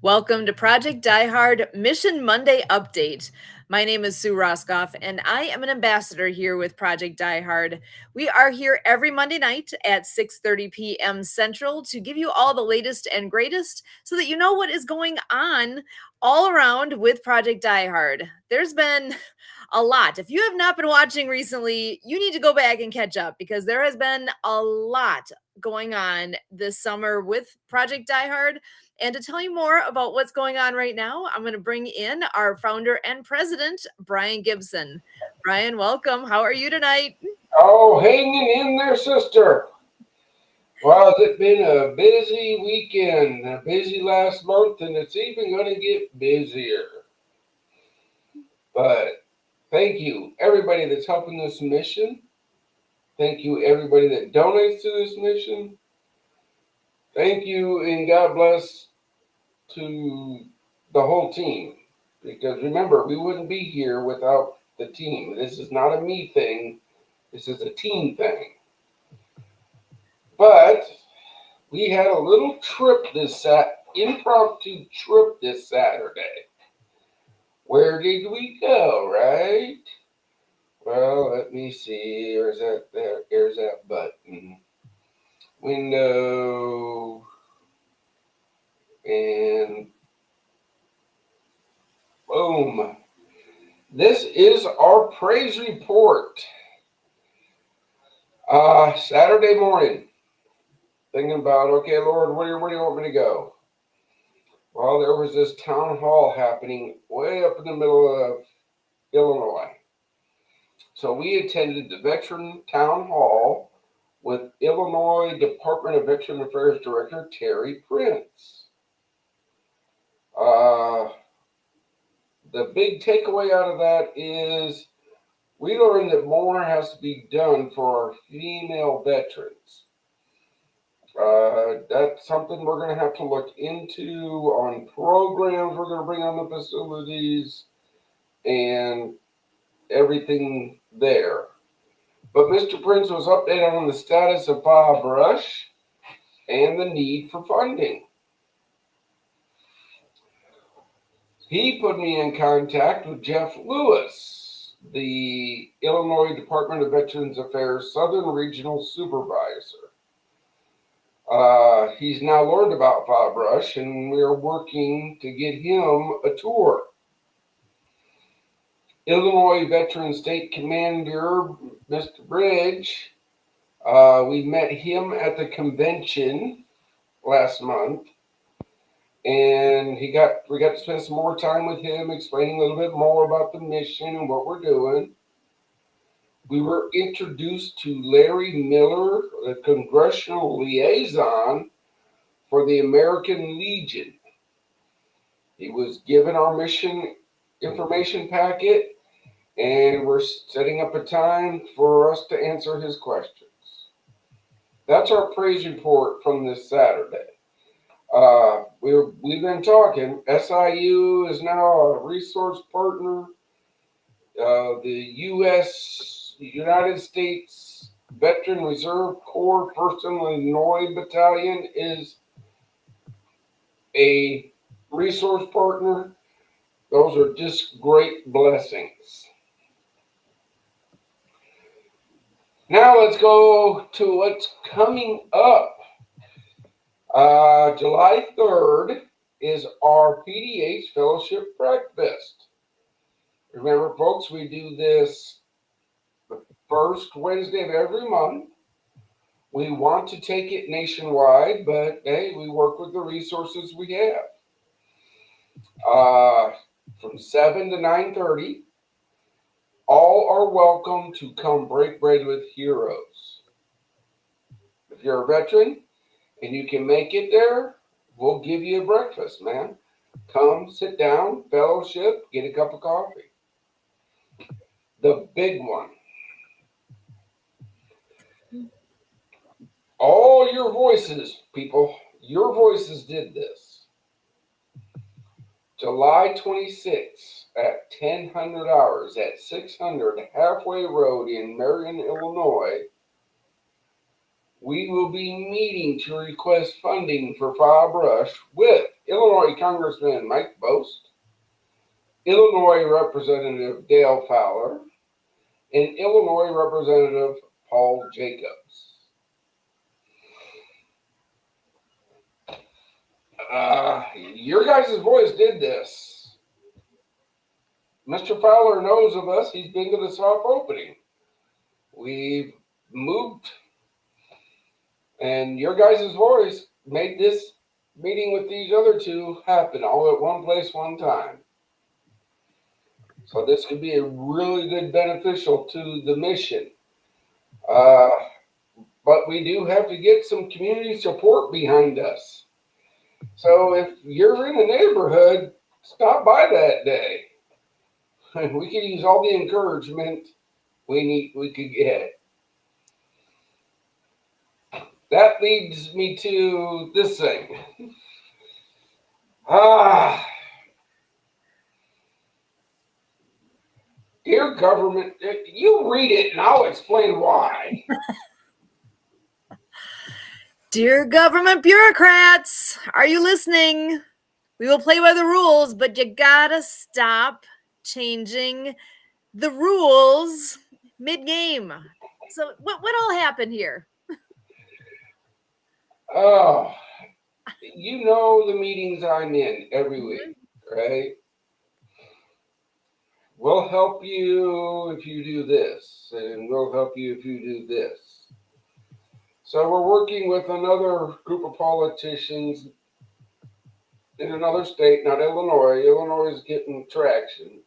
Welcome to Project Die Hard Mission Monday Update. My name is Sue Roskopf, and I am an ambassador here with Project Die Hard. We are here every Monday night at 6:30 p.m. Central to give you all the latest and greatest so that you know what is going on all around with Project Die Hard. There's been a lot. If you have not been watching recently, you need to go back and catch up because there has been a lot going on this summer with Project Die Hard. And to tell you more about what's going on right now, I'm going to bring in our founder and president, Brian Gibson. Brian, welcome. How are you tonight? Oh, hanging in there, sister. Well, it's been a busy weekend, a busy last month, and it's even going to get busier. But thank you, everybody that's helping this mission. Thank you, everybody that donates to this mission. Thank you, and God bless to the whole team. Because remember, we wouldn't be here without the team. This is not a me thing, this is a team thing. But we had a little trip impromptu trip this Saturday. Where did we go, right? Well, let me see. There's that button. Window. And boom. This is our praise report. Saturday morning. Thinking about, okay, Lord, where do you want me to go? Well, there was this town hall happening way up in the middle of Illinois. So we attended the Veteran Town Hall with Illinois Department of Veteran Affairs Director Terry Prince. The big takeaway out of that is we learned that more has to be done for our female veterans. That's something we're going to have to look into on programs we're going to bring on the facilities and everything there. But Mr. Prince was updated on the status of File Brush and the need for funding. He put me in contact with Jeff Lewis, the Illinois Department of Veterans Affairs Southern Regional Supervisor. He's now learned about File Brush, and we're working to get him a tour. Illinois Veteran State Commander, Mr. Bridge, we met him at the convention last month, and we got to spend some more time with him, explaining a little bit more about the mission and what we're doing. We were introduced to Larry Miller, the congressional liaison for the American Legion. He was given our mission information packet, and we're setting up a time for us to answer his questions. That's our praise report from this Saturday. We've been talking. SIU is now a resource partner. The United States Veteran Reserve Corps 1st Illinois Battalion is a resource partner. Those are just great blessings. Now let's go to what's coming up. July 3rd is our PDH Fellowship Breakfast. Remember, folks, we do this the first Wednesday of every month. We want to take it nationwide, but hey, we work with the resources we have. From 7 to 9:30, all are welcome to come break bread with heroes. If you're a veteran and you can make it there, we'll give you a breakfast, man. Come, sit down, fellowship, get a cup of coffee. The big one. All your voices, people, your voices did this. July 26th at 1000 hours at 600 Halfway Road in Marion, Illinois, we will be meeting to request funding for fire brush with Illinois Congressman Mike Bost, Illinois Representative Dale Fowler, and Illinois Representative Paul Jacobs. Your guys' voice did this. Mr. Fowler knows of us. He's been to the soft opening. We've moved, and your guys' voice made this meeting with these other two happen all at one place, one time. So this could be a really good beneficial to the mission. But we do have to get some community support behind us. So if you're in the neighborhood, stop by that day. We could use all the encouragement we could get. That leads me to this thing. Dear government, you read it and I'll explain why. Dear government bureaucrats, are you listening? We will play by the rules, but you gotta stop changing the rules mid-game. So what all happened here? Oh, you know the meetings I'm in every week, right? We'll help you if you do this, and we'll help you if you do this. So we're working with another group of politicians in another state, not Illinois. Illinois is getting traction.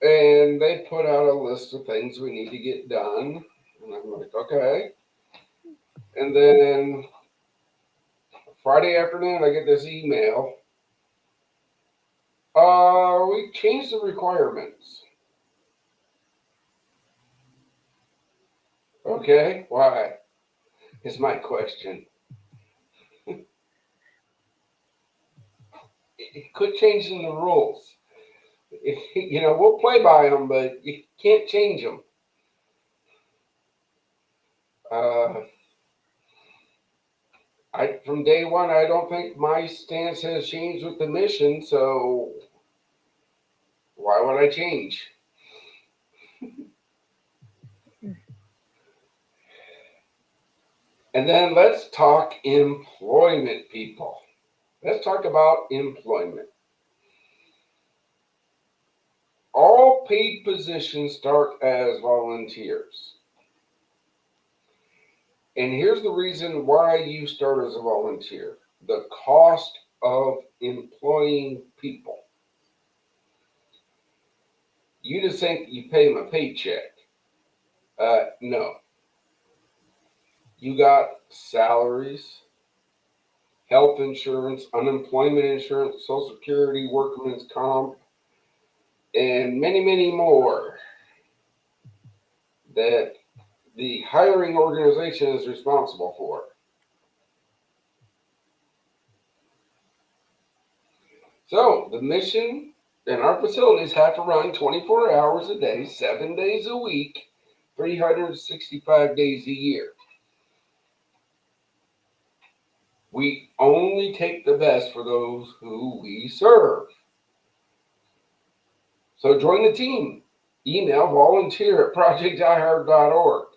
And they put out a list of things we need to get done. And I'm like, okay. And then Friday afternoon, I get this email. We changed the requirements. Okay, why? Is my question. Quit changing the rules. You know, we'll play by them, but you can't change them. From day one, I don't think my stance has changed with the mission, so why would I change? And then let's talk employment, people. Let's talk about employment. All paid positions start as volunteers. And here's the reason why you start as a volunteer. The cost of employing people. You just think you pay them a paycheck. No. You got salaries, health insurance, unemployment insurance, Social Security, workman's comp, and many, many more that the hiring organization is responsible for. So the mission and our facilities have to run 24 hours a day, 7 days a week, 365 days a year. We only take the best for those who we serve. So join the team. Email volunteer@projectdiehard.org.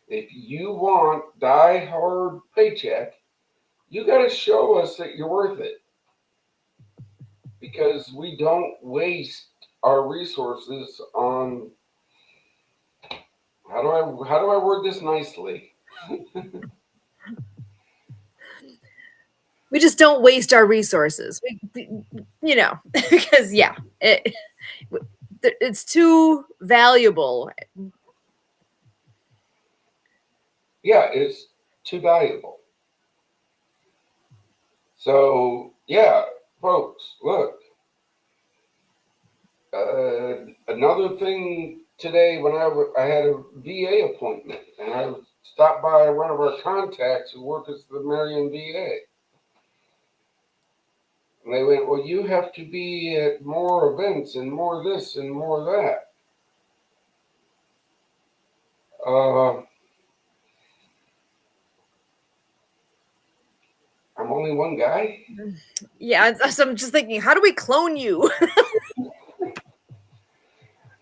If you want Die Hard paycheck, you got to show us that you're worth it. Because we don't waste our resources on, how do I word this nicely? We just don't waste our resources. Because it's too valuable. Yeah, it's too valuable. So, yeah, folks, look. Another thing today, when I had a VA appointment, and I stopped by one of our contacts who works at the Marion VA. And they went, well, you have to be at more events and more this and more that. only one guy. Yeah, so I'm just thinking, how do we clone you?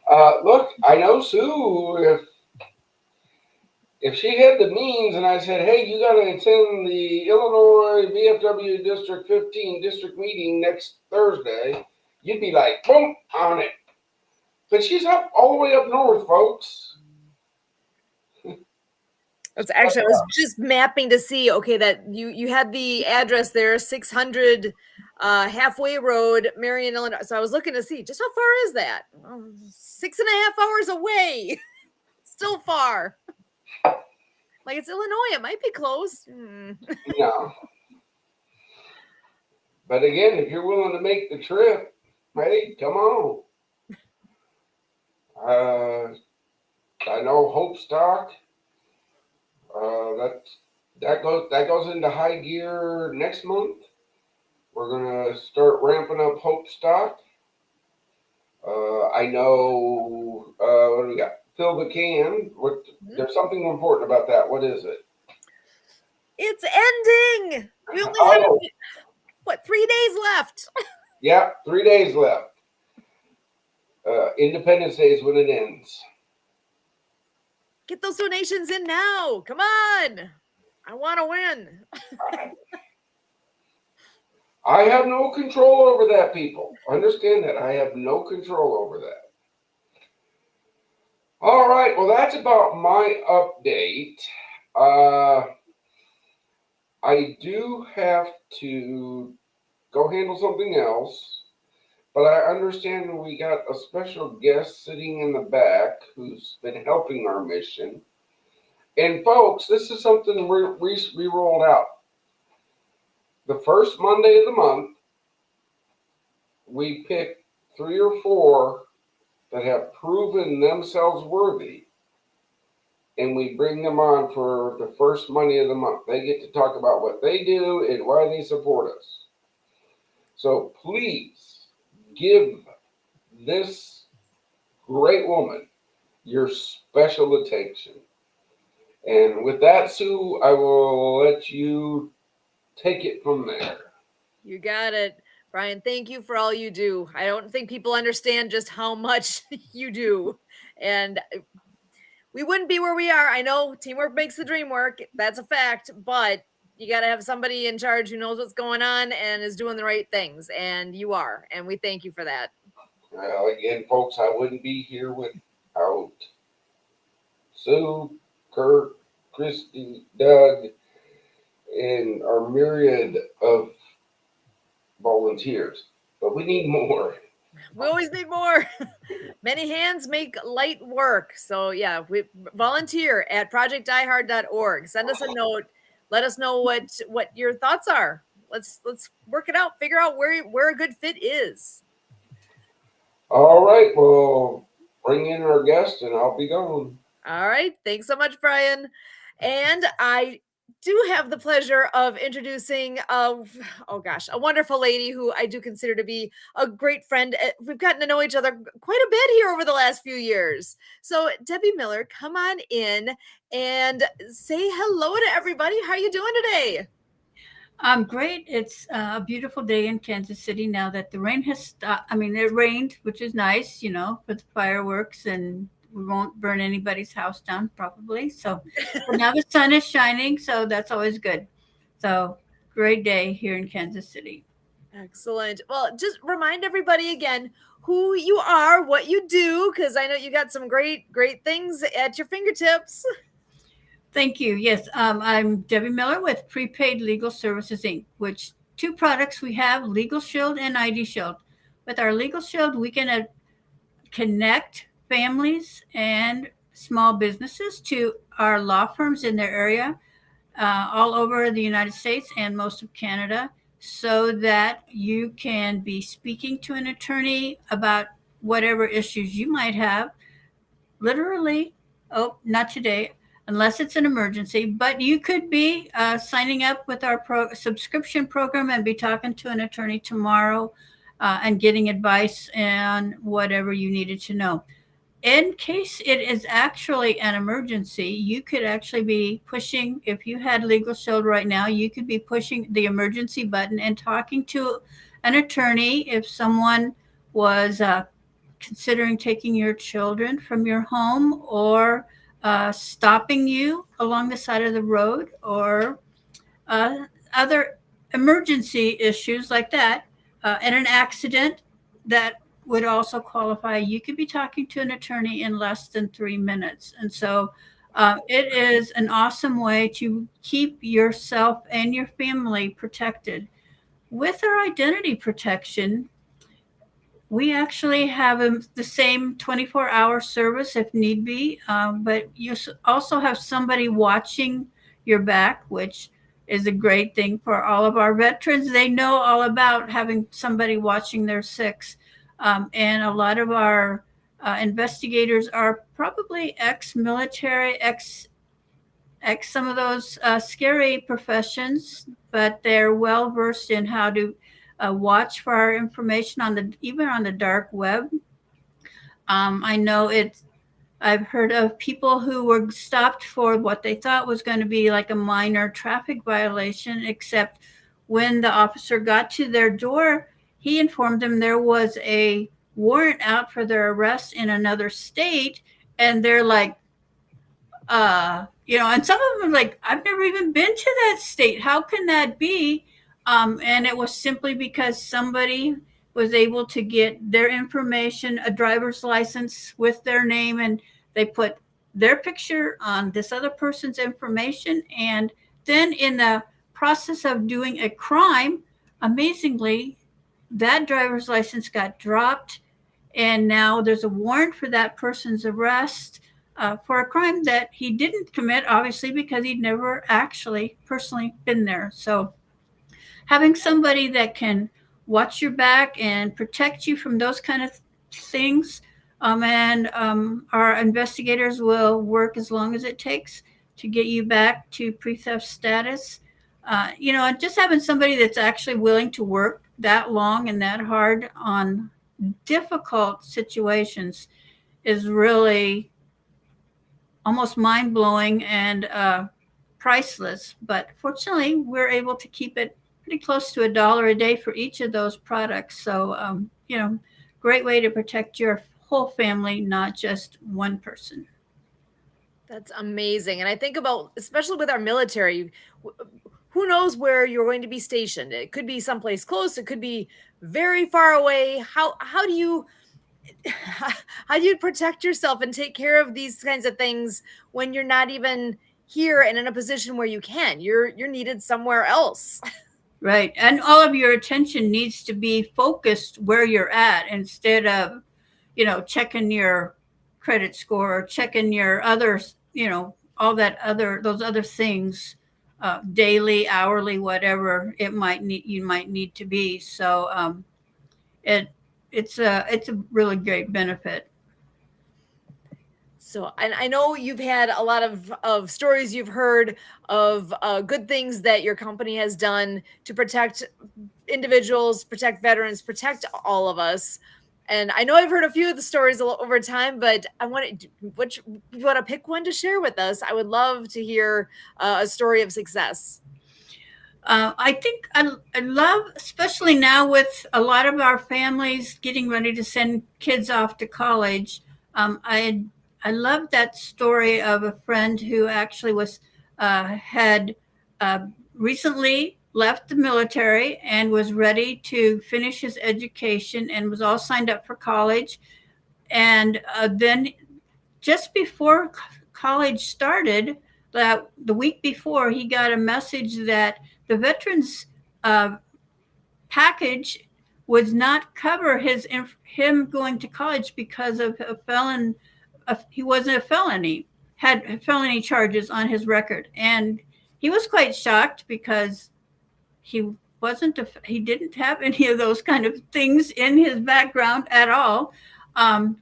Look, I know Sue. If she had the means, and I said, "Hey, you got to attend the Illinois VFW District 15 district meeting next Thursday," you'd be like, "Boom, on it." But she's up all the way up north, folks. It's actually, I was just mapping to see, okay, that you had the address there, 600 Halfway Road, Marion, Illinois. So I was looking to see just how far is that? 6.5 hours away. Still far. Like, it's Illinois. It might be close. No. But again, if you're willing to make the trip, hey, come on. I know Hope Stock. That goes into high gear next month. We're gonna start ramping up Hope Stock. I know. What do we got? Fill the can. There's something important about that. What is it? It's ending. We only have 3 days left. Yeah, 3 days left. Independence Day is when it ends. Get those donations in now. Come on. I want to win. I have no control over that, people. Understand that. I have no control over that. All right. Well, that's about my update. I do have to go handle something else, but I understand we got a special guest sitting in the back who's been helping our mission. And folks, this is something we rolled out. The first Monday of the month, we pick 3 or 4 that have proven themselves worthy, and we bring them on for the first Monday of the month. They get to talk about what they do and why they support us. So please give this great woman your special attention. And with that, Sue, I will let you take it from there. You got it. Brian, thank you for all you do. I don't think people understand just how much you do. And we wouldn't be where we are. I know teamwork makes the dream work. That's a fact. But you got to have somebody in charge who knows what's going on and is doing the right things. And you are. And we thank you for that. Well, again, folks, I wouldn't be here without Sue, Kurt, Christy, Doug, and our myriad of volunteers. But we need more. We always need more. Many hands make light work. So yeah, we volunteer at projectdiehard.org. Send us a note. Let us know what your thoughts are. Let's work it out. Figure out where a good fit is. All right. Well, bring in our guest and I'll be gone. All right. Thanks so much, Brian. And I do have the pleasure of introducing a wonderful lady who I do consider to be a great friend. We've gotten to know each other quite a bit here over the last few years. So Debbie Miller, come on in and say hello to everybody. How are you doing today? I'm great. It's a beautiful day in Kansas City now that the rain has stopped. I mean, it rained, which is nice, for the fireworks, and we won't burn anybody's house down probably. So but now the sun is shining, so that's always good. So great day here in Kansas City. Excellent. Well, just remind everybody again who you are, what you do, because I know you got some great things at your fingertips. Thank you. Yes, I'm Debbie Miller with Prepaid Legal Services Inc., which 2 products we have, Legal Shield and ID Shield. With our Legal Shield, we can connect families and small businesses to our law firms in their area, all over the United States and most of Canada, so that you can be speaking to an attorney about whatever issues you might have. Literally, oh, not today, unless it's an emergency, but you could be signing up with our subscription program and be talking to an attorney tomorrow and getting advice on whatever you needed to know. in case it is actually an emergency, you could actually be pushing, if you had Legal Shield right now, you could be pushing the emergency button and talking to an attorney if someone was considering taking your children from your home, or stopping you along the side of the road, or other emergency issues like that, and an accident that would also qualify. You could be talking to an attorney in less than 3 minutes. And so it is an awesome way to keep yourself and your family protected. With our identity protection, we actually have the same 24-hour service if need be, but you also have somebody watching your back, which is a great thing for all of our veterans. They know all about having somebody watching their six. And a lot of our investigators are probably ex-military, some of those scary professions, but they're well versed in how to watch for our information on the even on the dark web. I know it's. I've heard of people who were stopped for what they thought was going to be like a minor traffic violation, except when the officer got to their door, he informed them there was a warrant out for their arrest in another state, and they're like, and some of them are like, I've never even been to that state. How can that be? And it was simply because somebody was able to get their information, a driver's license with their name, and they put their picture on this other person's information. And then in the process of doing a crime, amazingly, that driver's license got dropped. And now there's a warrant for that person's arrest for a crime that he didn't commit, obviously, because he'd never actually personally been there. So having somebody that can watch your back and protect you from those kind of things, and our investigators will work as long as it takes to get you back to pre-theft status. And just having somebody that's actually willing to work that long and that hard on difficult situations is really almost mind-blowing and priceless. But fortunately, we're able to keep it pretty close to $1 a day for each of those products. So, great way to protect your whole family, not just one person. That's amazing. And I think about, especially with our military, who knows where you're going to be stationed? It could be someplace close, it could be very far away. How do you how do you protect yourself and take care of these kinds of things when you're not even here and in a position where you can? You're needed somewhere else. Right. And all of your attention needs to be focused where you're at, instead of, checking your credit score or checking your others, all those other things, daily, hourly, whatever you might need to be. So it it's a really great benefit. So, and I know you've had a lot of stories you've heard of good things that your company has done to protect individuals, protect veterans, protect all of us. And I know I've heard a few of the stories over time, but I want which you want to pick one to share with us. I would love to hear a story of success. I think I love, especially now with a lot of our families getting ready to send kids off to college. I love that story of a friend who actually had recently left the military and was ready to finish his education and was all signed up for college. And then just before college started, the week before, he got a message that the veterans package would not cover him going to college because of a felon. He wasn't a felony, had felony charges on his record, and he was quite shocked because he he didn't have any of those kind of things in his background at all. And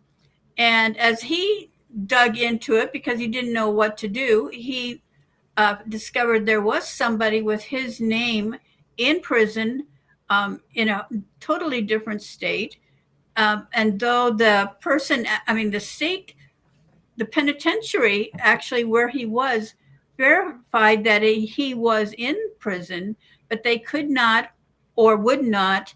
as he dug into it, because he didn't know what to do, he discovered there was somebody with his name in prison, in a totally different state. And though the person, I mean, the state, the penitentiary, actually where he was, verified that he was in prison, but they could not or would not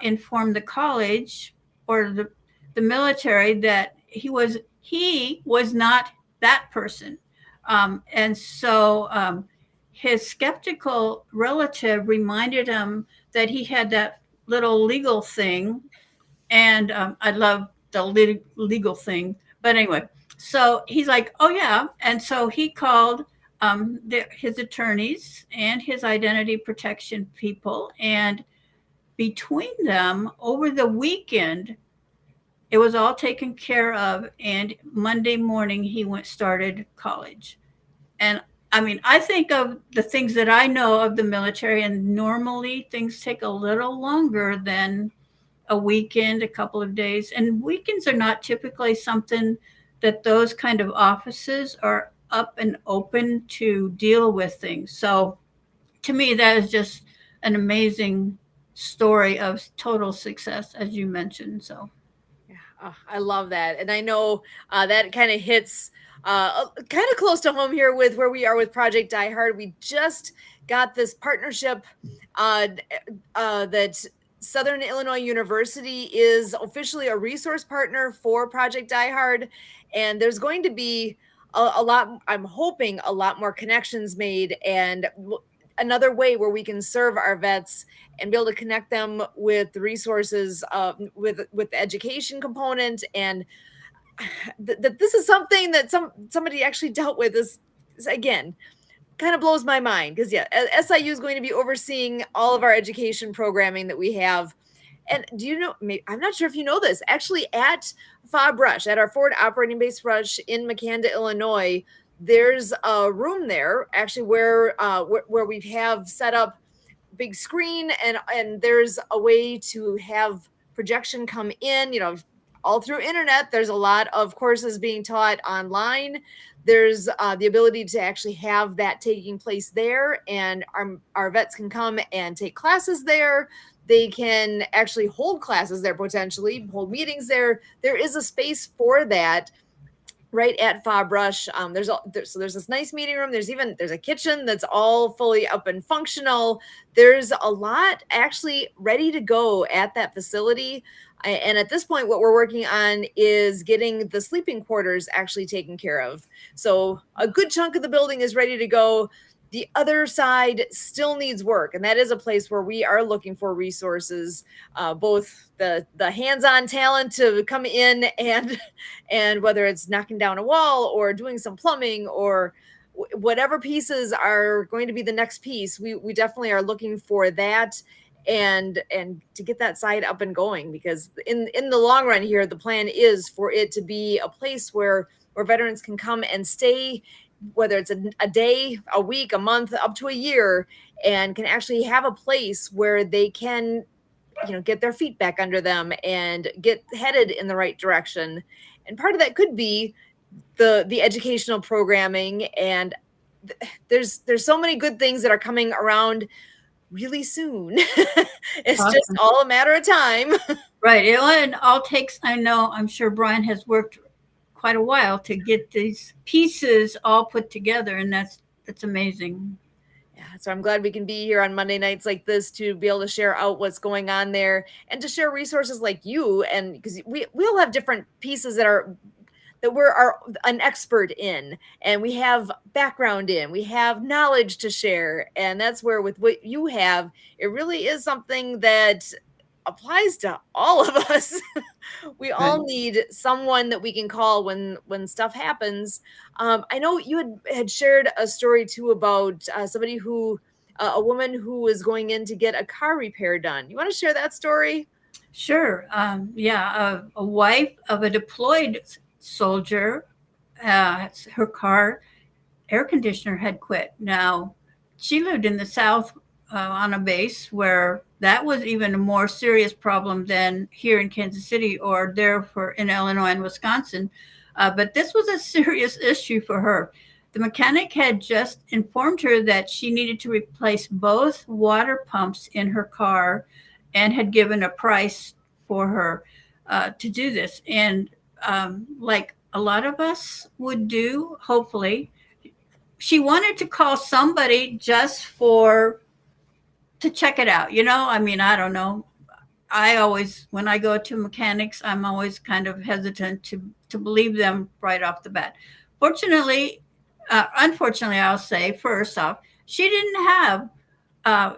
inform the college or the military that he was not that person. And so his skeptical relative reminded him that he had that little legal thing, and I love the legal thing. But anyway, so he's like, "Oh yeah," and so he called his attorneys and his identity protection people, and between them, over the weekend, it was all taken care of. And Monday morning, he started college. And I mean, I think of the things that I know of the military, and normally things take a little longer than a weekend, a couple of days. And weekends are not typically something that those kind of offices are up and open to deal with things. So to me, that is just an amazing story of total success, as you mentioned. So, Yeah, oh, I love that. And I know that kind of hits kind of close to home here with where we are with Project Die Hard. We just got this partnership that Southern Illinois University is officially a resource partner for Project Die Hard. And there's going to be a lot, I'm hoping, a lot more connections made, and another way where we can serve our vets and be able to connect them with the resources, with the education component, and that this is something that somebody actually dealt with. Is again kind of blows my mind, because yeah, SIU is going to be overseeing all of our education programming that we have. And do you know, I'm not sure if you know this, actually at FOB Rush, at our Forward Operating Base Rush in Makanda, Illinois, there's a room there actually where we have set up big screen, and there's a way to have projection come in, all through internet. There's a lot of courses being taught online. There's the ability to actually have that taking place there, and our vets can come and take classes there. They can actually hold classes there, potentially hold meetings there. There is a space for that right at FOB Rush. So there's this nice meeting room. There's a kitchen that's all fully up and functional. There's a lot actually ready to go at that facility. And at this point, what we're working on is getting the sleeping quarters actually taken care of. So a good chunk of the building is ready to go. The other side still needs work, and that is a place where we are looking for resources, both the hands-on talent to come in and whether it's knocking down a wall or doing some plumbing or whatever pieces are going to be the next piece, we definitely are looking for that, and to get that side up and going, because in the long run here, the plan is for it to be a place where veterans can come and stay, whether it's a day, a week, a month, up to a year, and can actually have a place where they can, get their feet back under them and get headed in the right direction. And part of that could be the educational programming. And there's so many good things that are coming around really soon. It's awesome. just all a matter of time. Right. It all takes, I'm sure Brian has worked quite a while to get these pieces all put together, and that's amazing. Yeah, so I'm glad we can be here on Monday nights like this to be able to share out what's going on there, and to share resources like you, and because we all have different pieces that we're an expert in, and we have background in, we have knowledge to share, and that's where with what you have, it really is something that applies to all of us. We all need someone that we can call when stuff happens. I know you had shared a story too about somebody a woman who was going in to get a car repair done. You want to share that story? Sure. Yeah, a wife of a deployed soldier, her car air conditioner had quit. Now, she lived in the South on a base where that was even a more serious problem than here in Kansas City or in Illinois and Wisconsin. But this was a serious issue for her. The mechanic had just informed her that she needed to replace both water pumps in her car and had given a price for her. to do this. And like a lot of us would do, hopefully, she wanted to call somebody just for to check it out. I mean, I don't know. I always, when I go to mechanics, I'm always kind of hesitant to believe them right off the bat. Fortunately, unfortunately, I'll say first off, she didn't have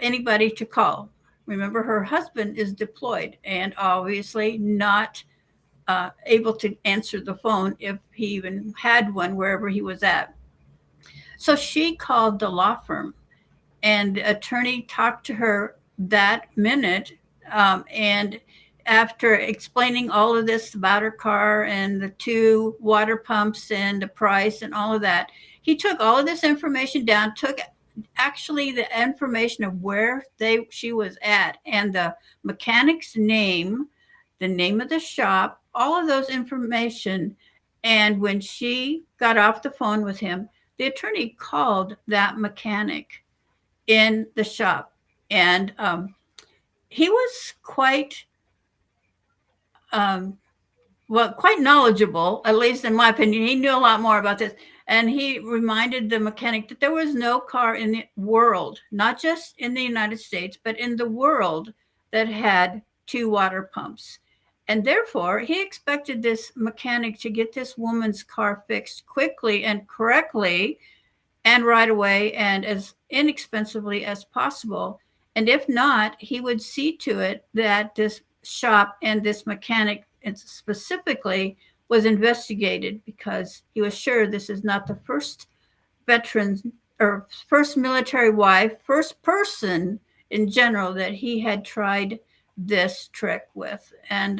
anybody to call. Remember, her husband is deployed and obviously not able to answer the phone if he even had one wherever he was at. So she called the law firm, and the attorney talked to her that minute. And after explaining all of this about her car and the two water pumps and the price and all of that, he took all of this information down, took actually the information of where she was at and the mechanic's name, the name of the shop, all of those information. And when she got off the phone with him, the attorney called that mechanic in the shop, and he was um, quite knowledgeable, at least in my opinion. He knew a lot more about this, and he reminded the mechanic that there was no car in the world, not just in the United States, but in the world, that had two water pumps. And therefore, he expected this mechanic to get this woman's car fixed quickly and correctly and right away and as inexpensively as possible. And if not, he would see to it that this shop and this mechanic specifically was investigated, because he was sure this is not the first veteran or first military wife, first person in general that he had tried this trick with. And,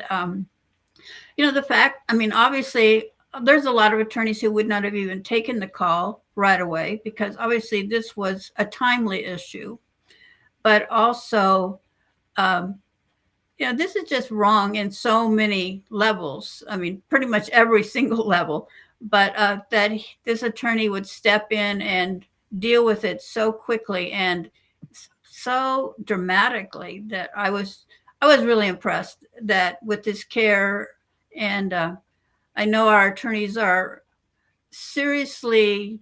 the fact, I mean, obviously, there's a lot of attorneys who would not have even taken the call right away, because obviously this was a timely issue. But also, this is just wrong in so many levels. I mean, pretty much every single level. But that this attorney would step in and deal with it so quickly and so dramatically that I was really impressed that with his care. And I know our attorneys are seriously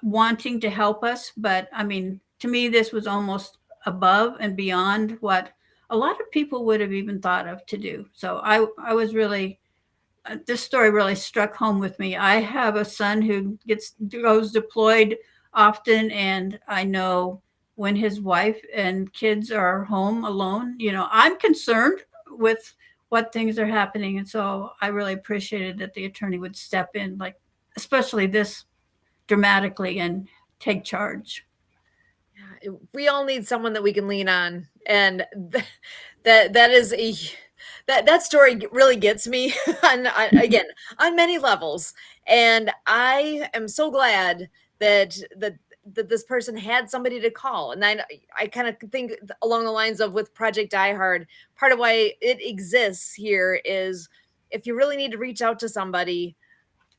wanting to help us, but I mean, to me, this was almost above and beyond what a lot of people would have even thought of to do. So I was really, this story really struck home with me. I have a son who goes deployed often, and I know when his wife and kids are home alone, I'm concerned with what things are happening. And so I really appreciated that the attorney would step in, like, especially this dramatically, and take charge. We all need someone that we can lean on, and that is that story really gets me again on many levels. And I am so glad that this person had somebody to call. And I kind of think along the lines of, with Project Die Hard, part of why it exists here is, if you really need to reach out to somebody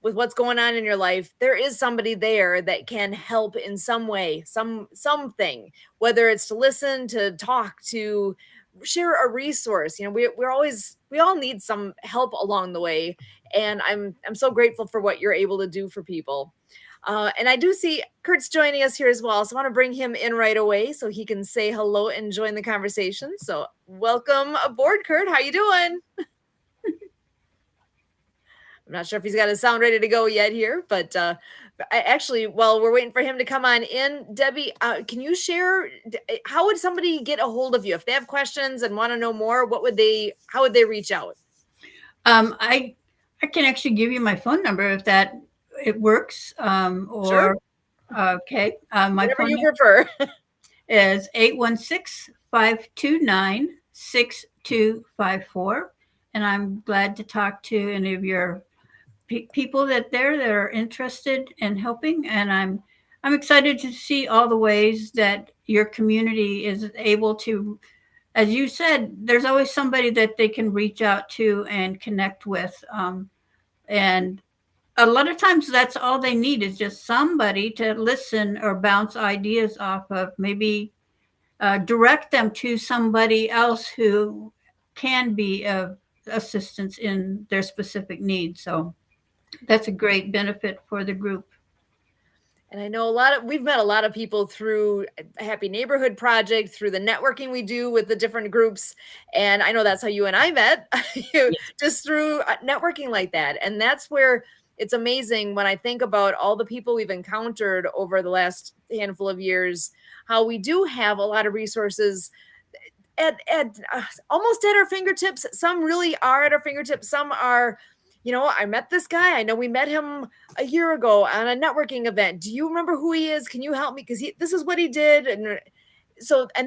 with what's going on in your life, there is somebody there that can help in some way, something, whether it's to listen, to talk, to share a resource. We all need some help along the way. And I'm so grateful for what you're able to do for people. And I do see Kurt's joining us here as well. So I want to bring him in right away so he can say hello and join the conversation. So welcome aboard, Kurt. How you doing? I'm not sure if he's got his sound ready to go yet here, but while we're waiting for him to come on in, Debbie, can you share, how would somebody get a hold of you if they have questions and want to know more? How would they reach out? I can actually give you my phone number if it works. Sure. Okay. My Whatever phone you number prefer. is 816-529-6254. And I'm glad to talk to any of your people that are interested in helping. And I'm excited to see all the ways that your community is able to, as you said, there's always somebody that they can reach out to and connect with. And a lot of times that's all they need, is just somebody to listen or bounce ideas off of, maybe direct them to somebody else who can be of assistance in their specific needs. So that's a great benefit for the group. And I know we've met a lot of people through a Happy Neighborhood Project, through the networking we do with the different groups. And I know that's how you and I met, just through networking like that. And that's where it's amazing when I think about all the people we've encountered over the last handful of years, how we do have a lot of resources at almost at our fingertips. Some really are at our fingertips. Some are, I met this guy. I know we met him a year ago on a networking event. Do you remember who he is? Can you help me? Because this is what he did. And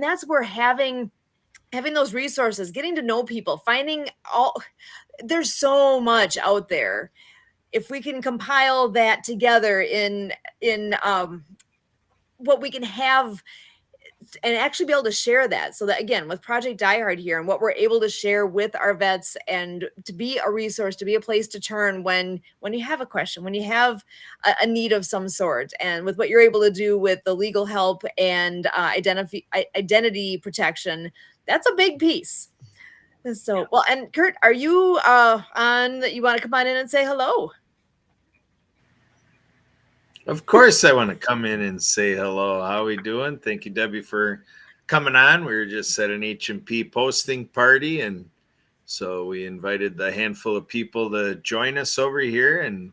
that's where having those resources, getting to know people, finding there's so much out there. If we can compile that together in what we can have and actually be able to share that, so that again with Project Die Hard here and what we're able to share with our vets, and to be a resource, to be a place to turn when you have a question, when you have a need of some sort, and with what you're able to do with the legal help and identity protection, that's a big piece. So well, and Kurt, are you on that? You want to come on in and say hello? Of course, I want to come in and say hello. How are we doing? Thank you, Debbie, for coming on. We were just at an H&P posting party, and so we invited the handful of people to join us over here, and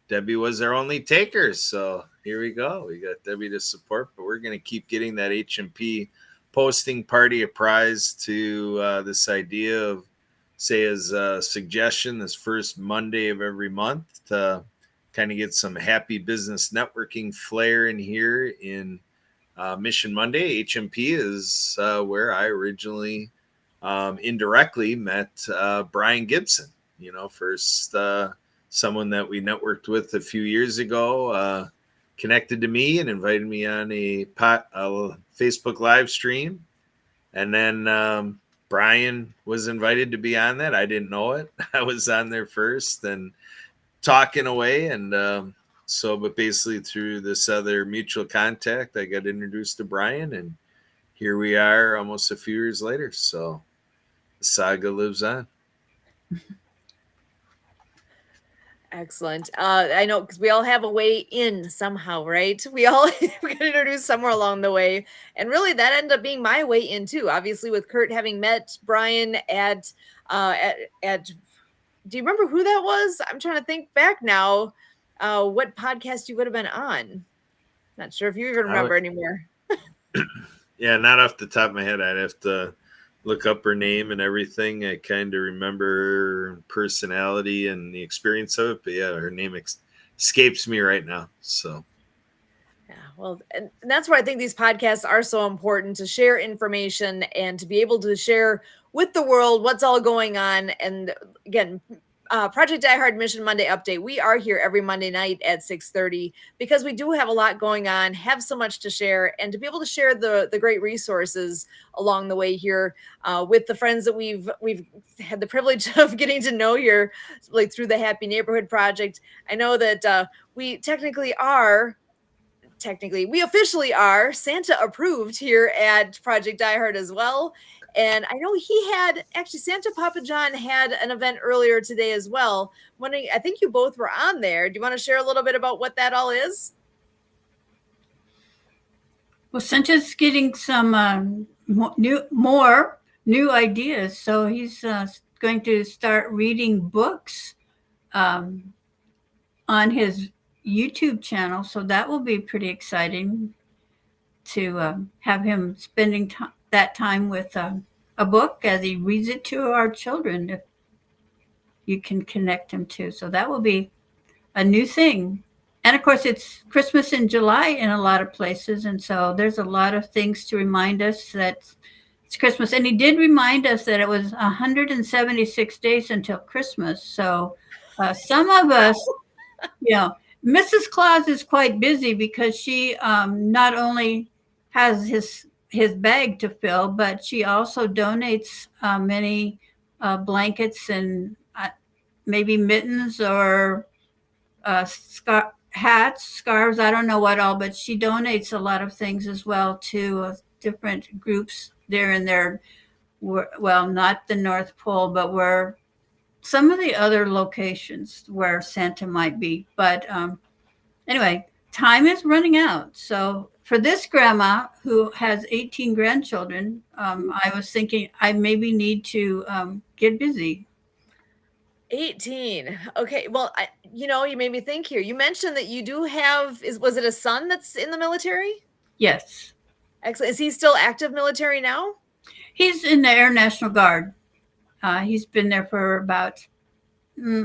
Debbie was our only taker. So here we go. We got Debbie to support, but we're going to keep getting that H&P posting party a prize to this idea of, say, as a suggestion, this first Monday of every month to kind of get some happy business networking flair in here in Mission Monday. H&P is where I originally indirectly met Brian Gibson, first someone that we networked with a few years ago, connected to me and invited me on a Facebook live stream. And then Brian was invited to be on that. I didn't know it. I was on there first and talking away, and but basically through this other mutual contact, I got introduced to Brian, and here we are almost a few years later. So the saga lives on. Excellent. I know, because we all have a way in somehow, right? We all got introduced somewhere along the way, and really that ended up being my way in too. Obviously, with Kurt having met Brian at do you remember who that was? I'm trying to think back now. What podcast you would have been on? Not sure if you even remember anymore. Yeah, not off the top of my head. I'd have to look up her name and everything. I kind of remember her personality and the experience of it, but yeah, her name escapes me right now. So. Yeah, well, and that's why I think these podcasts are so important, to share information and to be able to share with the world what's all going on. And again, Project Die Hard Mission Monday update. We are here every Monday night at 6:30 because we do have a lot going on, have so much to share, and to be able to share the great resources along the way here with the friends that we've had the privilege of getting to know here, like through the Happy Neighborhood Project. I know that we officially are Santa approved here at Project Die Hard as well. And I know Santa Papa John had an event earlier today as well. I think you both were on there. Do you want to share a little bit about what that all is? Well, Santa's getting some more new ideas. So he's going to start reading books on his YouTube channel. So that will be pretty exciting to have him spending that time with a book as he reads it to our children, if you can connect him to. So that will be a new thing. And of course, it's Christmas in July in a lot of places. And so there's a lot of things to remind us that it's Christmas. And he did remind us that it was 176 days until Christmas. So some of us, Mrs. Claus is quite busy because she not only has his bag to fill, but she also donates many blankets and maybe mittens or hats, scarves. I don't know what all, but she donates a lot of things as well to different groups there in their well, not the North Pole, but where some of the other locations where Santa might be. But anyway, time is running out. So for this grandma who has 18 grandchildren, I was thinking I maybe need to get busy. 18. Okay. Well, you made me think here. You mentioned that you do have, was it a son that's in the military? Yes. Excellent. Is he still active military now? He's in the Air National Guard. He's been there for about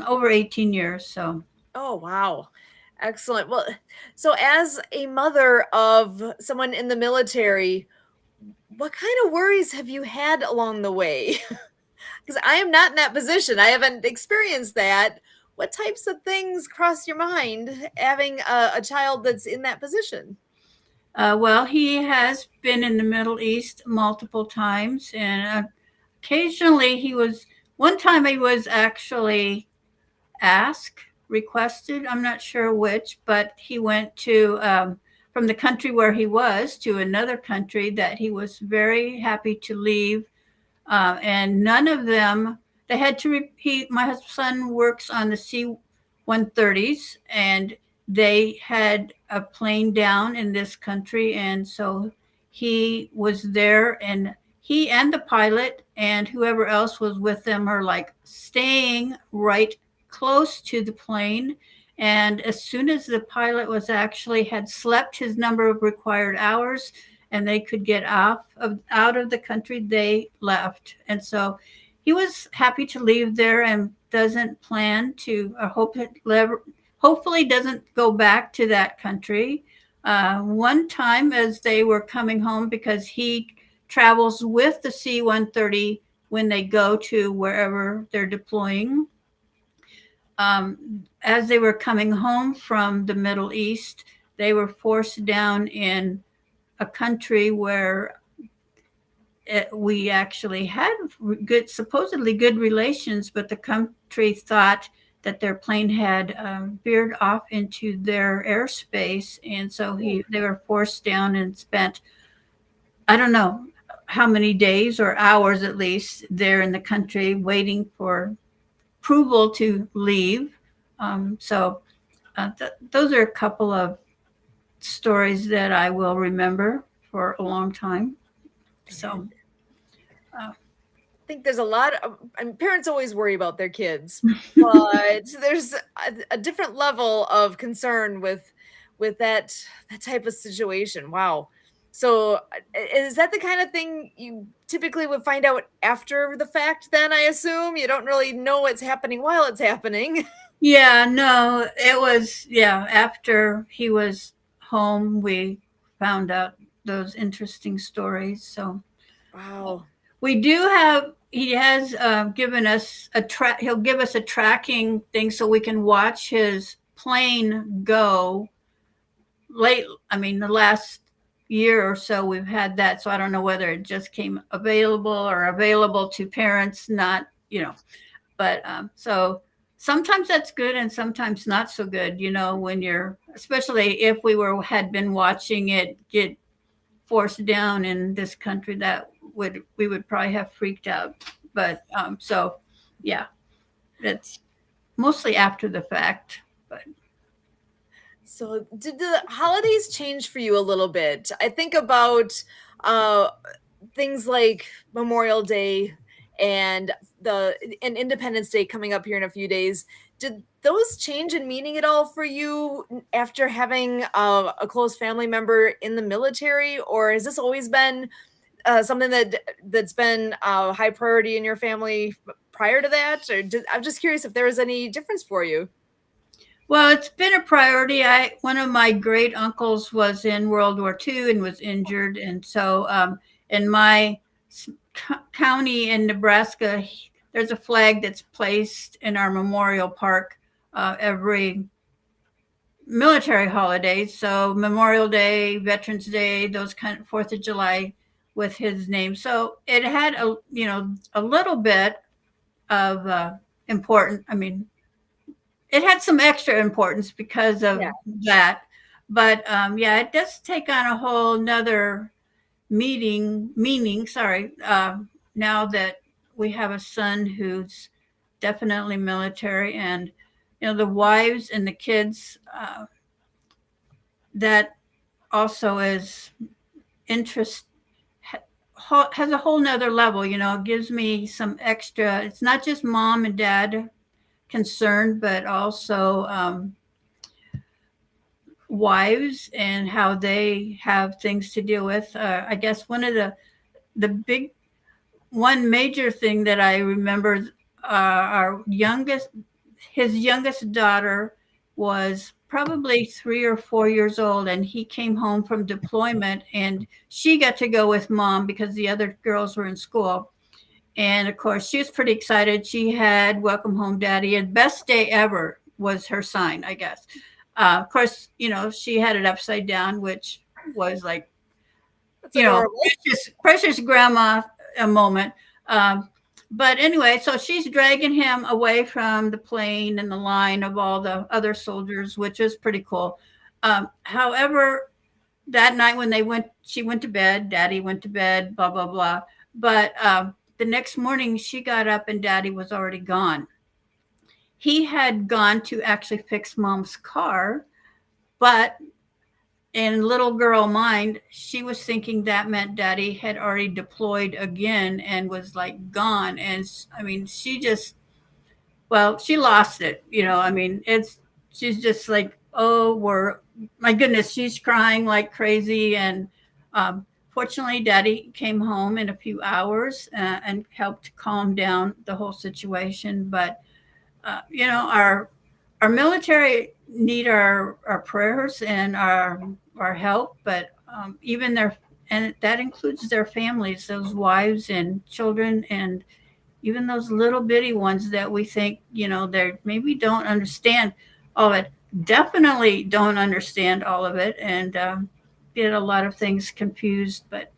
over 18 years. So. Oh, wow. Excellent. Well, so as a mother of someone in the military, what kind of worries have you had along the way? Because I am not in that position. I haven't experienced that. What types of things cross your mind having a child that's in that position? Well, he has been in the Middle East multiple times, and occasionally one time he was actually requested, I'm not sure which, but he went to, from the country where he was to another country that he was very happy to leave. And none of them, they had to repeat. My son works on the C-130s, and they had a plane down in this country. And so he was there, and he and the pilot and whoever else was with them are like staying right close to the plane. And as soon as the pilot had slept his number of required hours and they could get out of the country, they left. And so he was happy to leave there and doesn't plan to, hopefully doesn't go back to that country. One time as they were coming home, because he travels with the C-130 when they go to wherever they're deploying. As they were coming home from the Middle East, they were forced down in a country where we actually had supposedly good relations, but the country thought that their plane had veered off into their airspace, and so they were forced down and spent, I don't know how many days or hours at least there in the country waiting for approval to leave. Those are a couple of stories that I will remember for a long time. So I think there's a lot of, parents always worry about their kids, but there's a different level of concern with that type of situation. Wow. So is that the kind of thing you typically would find out after the fact then, I assume? You don't really know what's happening while it's happening. yeah, no, it was, after he was home, we found out those interesting stories. So Wow. we do have, he has given us he'll give us a tracking thing so we can watch his plane go the last year or so we've had that. So I don't know whether it just came available to parents, not, but so sometimes that's good and sometimes not so good, when especially if had been watching it get forced down in this country, we would probably have freaked out. But so yeah, it's mostly after the fact. But so did the holidays change for you a little bit? I think about things like Memorial Day and Independence Day coming up here in a few days. Did those change in meaning at all for you after having a close family member in the military, or has this always been something that's been a high priority in your family prior to that? Or I'm just curious if there was any difference for you. Well, it's been a priority. One of my great uncles was in World War II and was injured, and so in my county in Nebraska, there's a flag that's placed in our memorial park every military holidays. So Memorial Day, Veterans Day, those kind of 4th of July with his name. So it had a little bit of important. It had some extra importance because of that. But it does take on a whole nother meaning, now that we have a son who's definitely military, and the wives and the kids, that also is interest, has a whole nother level. It gives me some extra. It's not just mom and dad concerned, but also wives and how they have things to deal with. I guess one of the one major thing that I remember, his youngest daughter was probably 3 or 4 years old, and he came home from deployment, and she got to go with mom because the other girls were in school. And of course, she was pretty excited. She had welcome home daddy, and best day ever was her sign, I guess. Of course, she had it upside down, which was like, That's adorable. precious grandma a moment. But anyway, so she's dragging him away from the plane and the line of all the other soldiers, which is pretty cool. However, that night when she went to bed, daddy went to bed, blah, blah, blah. But the next morning she got up and daddy was already gone. He had gone to actually fix mom's car, but in little girl mind, she was thinking that meant daddy had already deployed again and was like gone. And I mean, she lost it. She's just like, oh, my goodness, she's crying like crazy. And fortunately, daddy came home in a few hours and helped calm down the whole situation. But, our military need our prayers and our help, but even and that includes their families, those wives and children, and even those little bitty ones that we think, they maybe don't understand all of it. Definitely don't understand all of it, and get a lot of things confused, but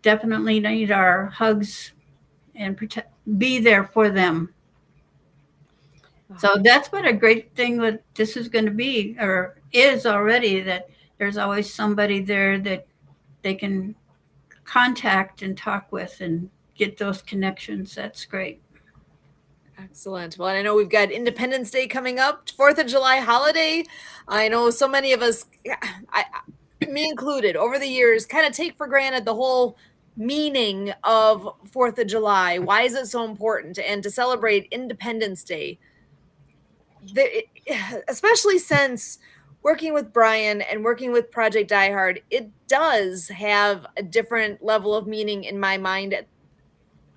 definitely need our hugs and be there for them. So that's what a great thing that this is going to be, or is already, that there's always somebody there that they can contact and talk with and get those connections. That's great. Excellent. Well, I know we've got Independence Day coming up, 4th of July holiday. I know so many of us, me included, over the years, kind of take for granted the whole meaning of 4th of July. Why is it so important? And to celebrate Independence Day, especially since working with Brian and working with Project Die Hard, it does have a different level of meaning in my mind.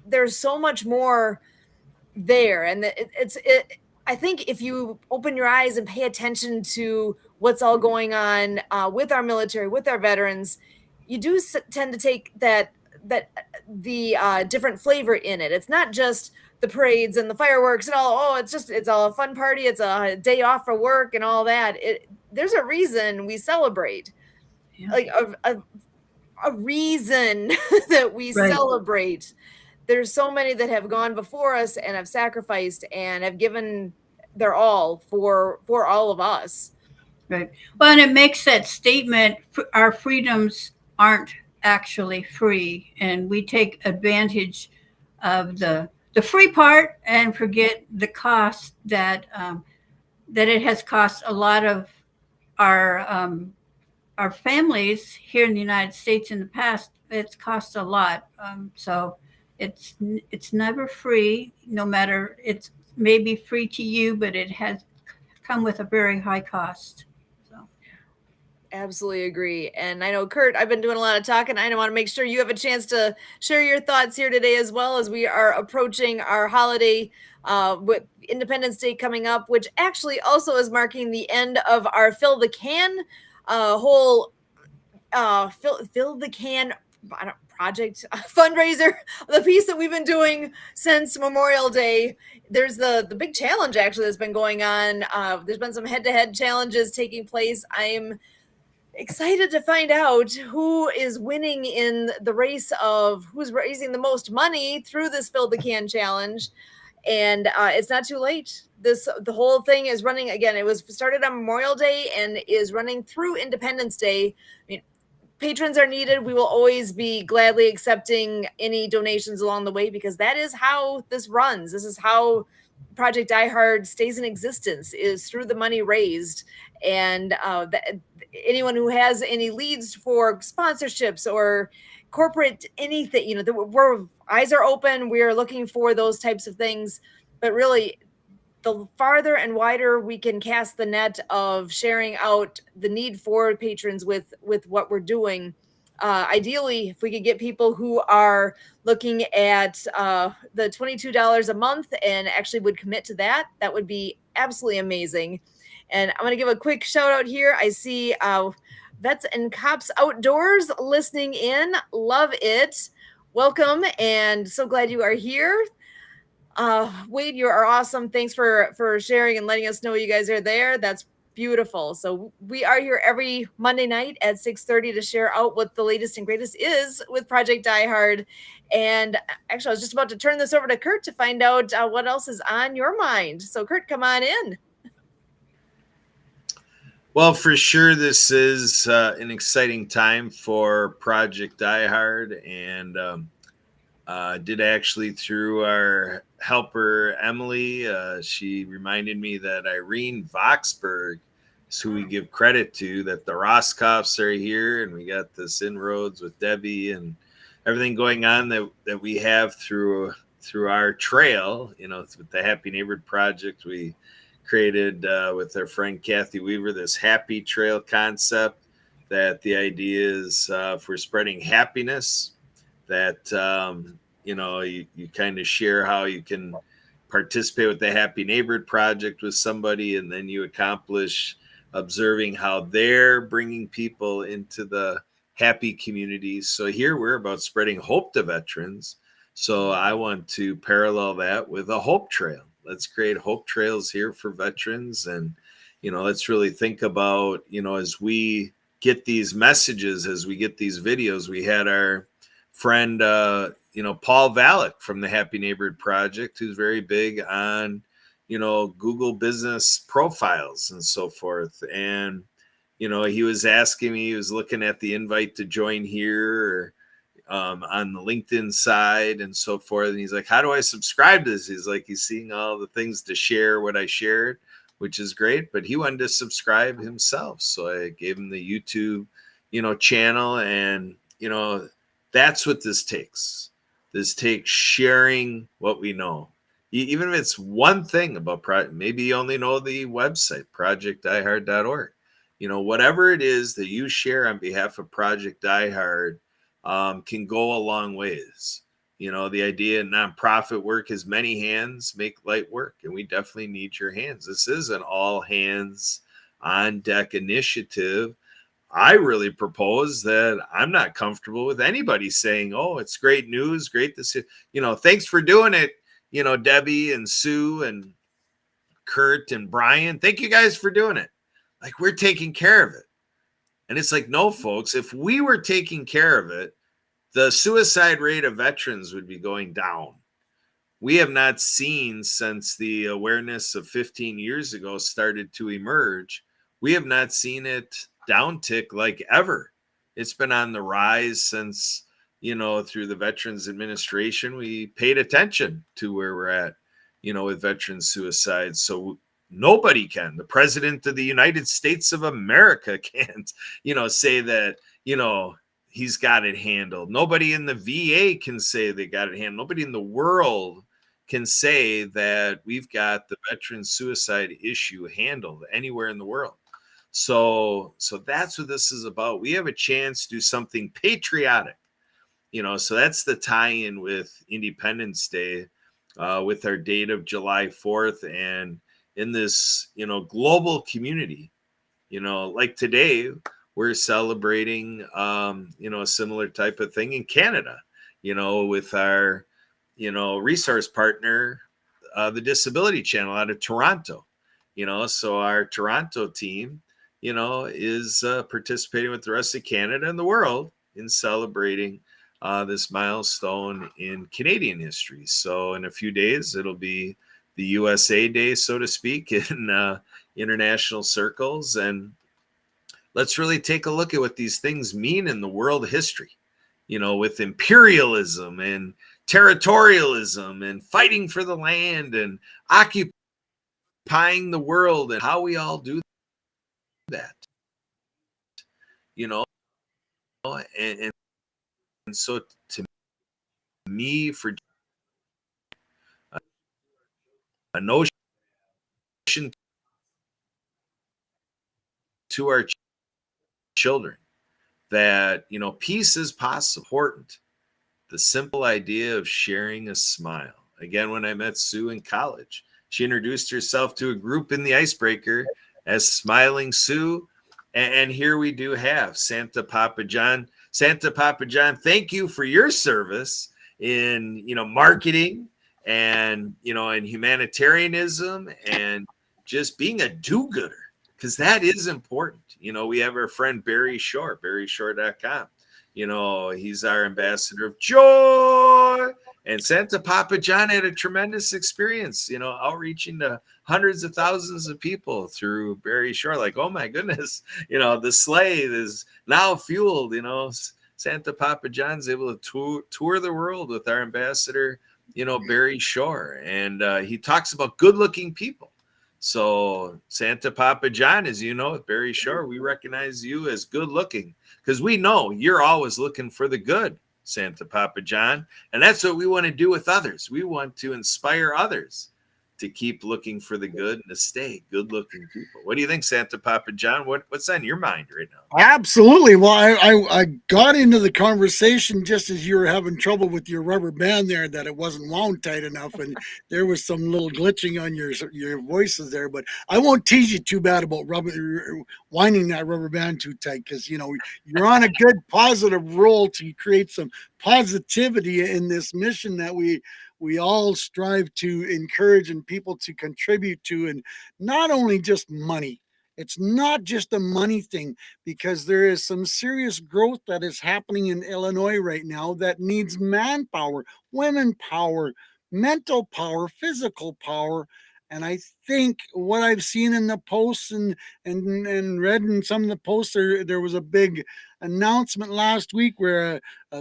There's so much more there, and I think if you open your eyes and pay attention to what's all going on with our military, with our veterans, you do tend to take the different flavor in it. It's not just the parades and the fireworks and all. Oh, it's all a fun party. It's a day off for work and all that. There's a reason we celebrate, like a reason that we celebrate. There's so many that have gone before us and have sacrificed and have given their all for all of us. Right. Well, and it makes that statement, our freedoms aren't actually free, and we take advantage of the free part and forget the cost that it has cost a lot of our families here in the United States in the past. It's cost a lot. So it's never free, no matter, it's maybe free to you, but it has come with a very high cost. Absolutely agree. And I know, Kurt, I've been doing a lot of talking. I want to make sure you have a chance to share your thoughts here today, as well as we are approaching our holiday with Independence Day coming up, which actually also is marking the end of our Fill the Can whole Fill the Can project fundraiser, the piece that we've been doing since Memorial Day. There's the big challenge actually that's been going on. There's been some head-to-head challenges taking place. I'm excited to find out who is winning in the race of who's raising the most money through this Fill the Can challenge. And it's not too late. The whole thing is running again. It was started on Memorial Day and is running through Independence Day. I mean, patrons are needed. We will always be gladly accepting any donations along the way, because that is how this runs. This is how Project Die Hard stays in existence, is through the money raised. And anyone who has any leads for sponsorships or corporate anything, we're eyes are open. We are looking for those types of things. But really, the farther and wider we can cast the net of sharing out the need for patrons with what we're doing, ideally, if we could get people who are looking at the $22 a month and actually would commit to that, that would be absolutely amazing. And I'm going to give a quick shout out here. I see Vets and Cops Outdoors listening in. Love it. Welcome, and so glad you are here. Wade, you are awesome. Thanks for sharing and letting us know you guys are there. That's beautiful. So we are here every Monday night at 6:30 to share out what the latest and greatest is with Project Die Hard. And actually, I was just about to turn this over to Kurt to find out what else is on your mind. So Kurt, come on in. Well, for sure, this is an exciting time for Project Die Hard, and did actually, through our helper Emily, she reminded me that Irene Voxberg is who we give credit to, that the Roskopfs are here, and we got this inroads with Debbie and everything going on that we have through our trail, with the Happy Neighborhood Project. We created with our friend Kathy Weaver this happy trail concept, that the idea is if we're spreading happiness, that you kind of share how you can participate with the Happy Neighborhood Project with somebody, and then you accomplish observing how they're bringing people into the happy communities. So here we're about spreading hope to veterans. So I want to parallel that with a hope trail. Let's create hope trails here for veterans. And, let's really think about, as we get these messages, as we get these videos. We had our friend, Paul Valek from the Happy Neighborhood Project, who's very big on, Google business profiles and so forth. And, he was asking me, he was looking at the invite to join here, on the LinkedIn side and so forth. And he's like, how do I subscribe to this? He's like, he's seeing all the things to share what I shared, which is great, but he wanted to subscribe himself. So I gave him the YouTube, channel. And, that's what this takes. This takes sharing what we know. Even if it's one thing about project, maybe you only know the website, projectdiehard.org. Whatever it is that you share on behalf of Project Die Hard can go a long ways. The idea in nonprofit work is many hands make light work, and we definitely need your hands. This is an all hands on deck initiative. I really propose that I'm not comfortable with anybody saying, oh, it's great news, great to see, thanks for doing it, Debbie and Sue and Kurt and Brian. Thank you guys for doing it. Like, we're taking care of it. And it's like, no, folks, if we were taking care of it, the suicide rate of veterans would be going down. We have not seen, since the awareness of 15 years ago started to emerge, we have not seen it downtick like ever. It's been on the rise since, through the Veterans Administration, we paid attention to where we're at, with veteran suicide. So nobody can. The President of the United States of America can't, say that, he's got it handled. Nobody in the VA can say they got it handled. Nobody in the world can say that we've got the veteran suicide issue handled anywhere in the world. So that's what this is about. We have a chance to do something patriotic, so that's the tie-in with Independence Day, with our date of July 4th. And in this, global community, like today, we're celebrating, a similar type of thing in Canada, with our, resource partner, the Disability Channel out of Toronto, so our Toronto team, is participating with the rest of Canada and the world in celebrating this milestone in Canadian history. So in a few days, it'll be the USA Day, so to speak, in international circles. And let's really take a look at what these things mean in the world history, with imperialism and territorialism and fighting for the land and occupying the world and how we all do that, and so to me, for a notion to our children that, peace is possible, important. The simple idea of sharing a smile. Again, when I met Sue in college, she introduced herself to a group in the Icebreaker as Smiling Sue. And here we do have Santa Papa John. Santa Papa John, thank you for your service in, marketing and, and humanitarianism and just being a do-gooder, because that is important. We have our friend Barry Shore, barryshore.com. He's our ambassador of joy. And Santa Papa John had a tremendous experience, outreaching to hundreds of thousands of people through Barry Shore. Like, oh my goodness, the sleigh is now fueled. Santa Papa John's able to tour the world with our ambassador, Barry Shore. And he talks about good-looking people. So Santa Papa John, as you know, with Barry Shore, we recognize you as good-looking because we know you're always looking for the good, Santa Papa John. And that's what we want to do with others. We want to inspire others to keep looking for the good and to stay good-looking people. What do you think, Santa Papa John? What's on your mind right now? Absolutely. Well, I got into the conversation just as you were having trouble with your rubber band there, that it wasn't wound tight enough, and there was some little glitching on your voices there. But I won't tease you too bad about winding that rubber band too tight, because you're on a good positive roll to create some positivity in this mission that we all strive to encourage and people to contribute to, and not only just money. It's not just a money thing, because there is some serious growth that is happening in Illinois right now that needs manpower, women power, mental power, physical power. And I think what I've seen in the posts and read in some of the posts, there was a big announcement last week where a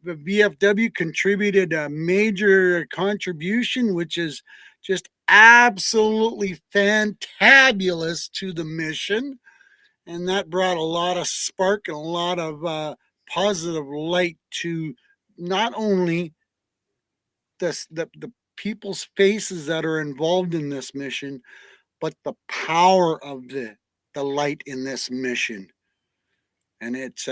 VFW contributed a major contribution, which is just absolutely fantabulous to the mission. And that brought a lot of spark and a lot of positive light to not only the people's faces that are involved in this mission, but the power of the light in this mission. And it's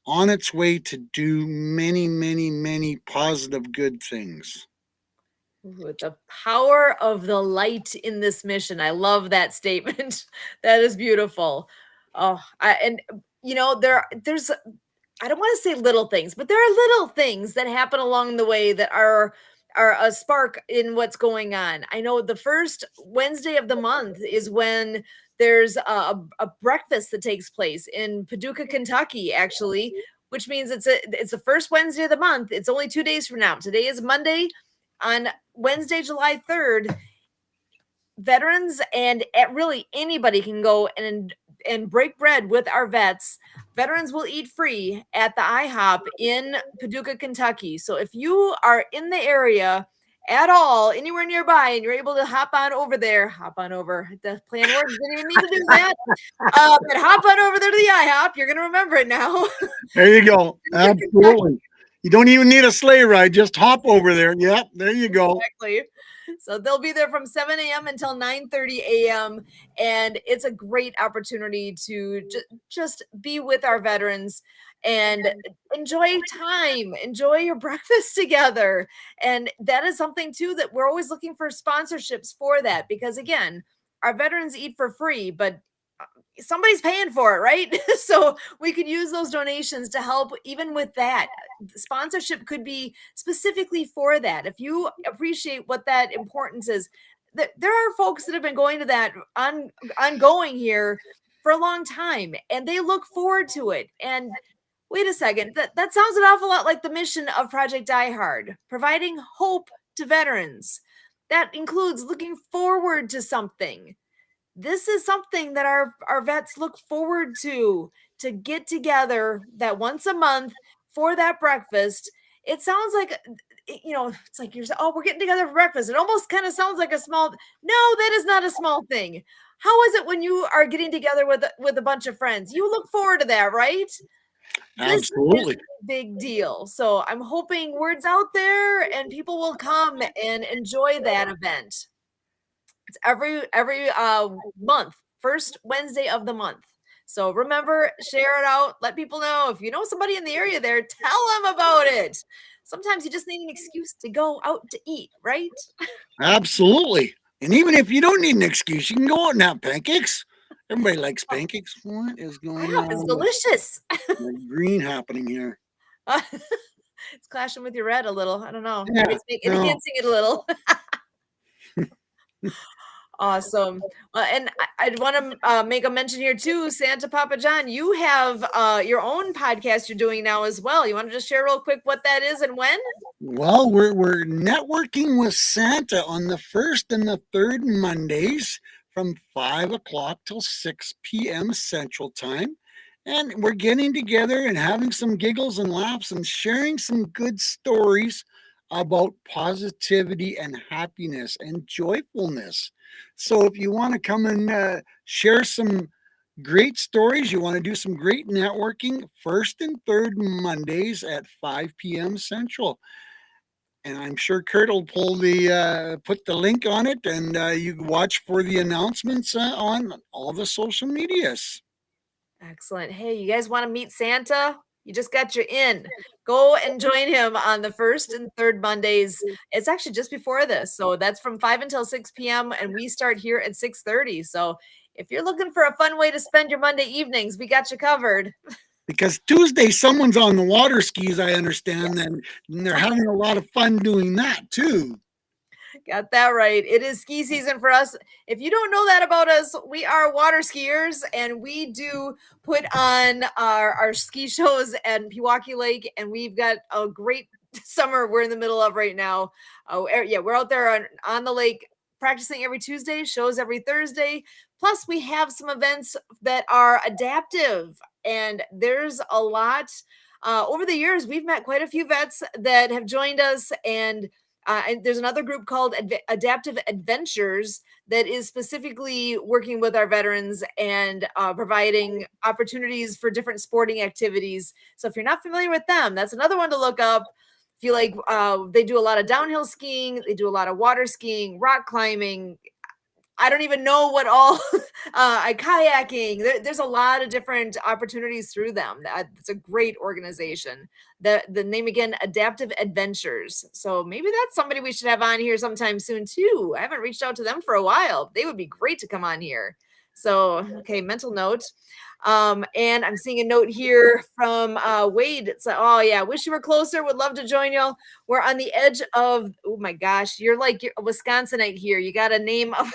on its way to do many, many, many positive good things. With the power of the light in this mission. I love that statement. That is beautiful. Oh, there's I don't want to say little things, but there are little things that happen along the way that are a spark in what's going on. I know the first Wednesday of the month is when there's a breakfast that takes place in Paducah, Kentucky, actually, which means it's the first Wednesday of the month. It's only 2 days from now. Today is Monday. On Wednesday, July 3rd, veterans and really anybody can go and break bread with our vets. Veterans will eat free at the IHOP in Paducah, Kentucky. So if you are in the area at all, anywhere nearby, and you're able to hop on over. The plan works. Didn't even need to do that. But hop on over there to the IHOP. You're going to remember it now. There you go. Absolutely. You don't even need a sleigh ride. Just hop over there. Yep, there you go. Exactly. So they'll be there from 7 a.m. until 9:30 a.m. And it's a great opportunity to just be with our veterans and enjoy time, enjoy your breakfast together. And that is something too that we're always looking for sponsorships for that, because again, our veterans eat for free, but somebody's paying for it, right? So we could use those donations to help even with that. Sponsorship could be specifically for that. If you appreciate what that importance is, there are folks that have been going to that ongoing here for a long time, and they look forward to it. And wait a second, that sounds an awful lot like the mission of Project Die Hard, providing hope to veterans. That includes looking forward to something. this is something that our vets look forward to get together that once a month for that breakfast. It sounds like, it's like we're getting together for breakfast. It almost kind of sounds like a small. No, that is not a small thing. How is it when you are getting together with a bunch of friends? You look forward to that, right? This is Absolutely. a big deal. So I'm hoping word's out there and people will come and enjoy that event. It's every month, first Wednesday of the month. So remember, share it out, let people know. If you know somebody in the area there, tell them about it. Sometimes you just need an excuse to go out to eat, right? Absolutely. And even if you don't need an excuse, you can go out and have pancakes. Everybody likes pancakes. What is going Wow, it's on? delicious. The green happening here. It's clashing with your red a little. I don't know. Yeah, Maybe it's no. enhancing it a little. Awesome. And I'd want to make a mention here too, Santa Papa John, you have your own podcast you're doing now as well. You want to just share real quick what that is and when? Well, we're networking with Santa on the first and the third Mondays from 5 o'clock till 6 p.m. Central Time. And we're getting together and having some giggles and laughs and sharing some good stories about positivity and happiness and joyfulness. So if you want to come and share some great stories, you want to do some great networking, first and third Mondays at 5 p.m. Central. And I'm sure Kurt will put the link on it, and you can watch for the announcements on all the social medias. Excellent. Hey, you guys want to meet Santa? You just got your in. Go and join him on the first and third Mondays. It's actually just before this. So that's from 5 until 6 p.m. and we start here at 6:30. So if you're looking for a fun way to spend your Monday evenings, we got you covered. Because Tuesday someone's on the water skis, I understand, and they're having a lot of fun doing that too. Got that right. It is ski season for us. If you don't know that about us, we are water skiers and we do put on our ski shows at Pewaukee Lake, and we've got a great summer we're in the middle of right now. Yeah, we're out there on the lake practicing every Tuesday, shows every Thursday. Plus, we have some events that are adaptive, and there's a lot. Over the years, we've met quite a few vets that have joined us, and there's another group called Adaptive Adventures that is specifically working with our veterans and providing opportunities for different sporting activities. So if you're not familiar with them, that's another one to look up. If you like, they do a lot of downhill skiing, they do a lot of water skiing, rock climbing. I don't even know what all kayaking. There's a lot of different opportunities through them. It's a great organization. The name again, Adaptive Adventures. So maybe that's somebody we should have on here sometime soon too. I haven't reached out to them for a while. They would be great to come on here. So okay, mental note. And I'm seeing a note here from Wade. It's like, oh yeah, wish you were closer. Would love to join y'all. We're on the edge of, oh my gosh, you're a Wisconsinite here. You got a name of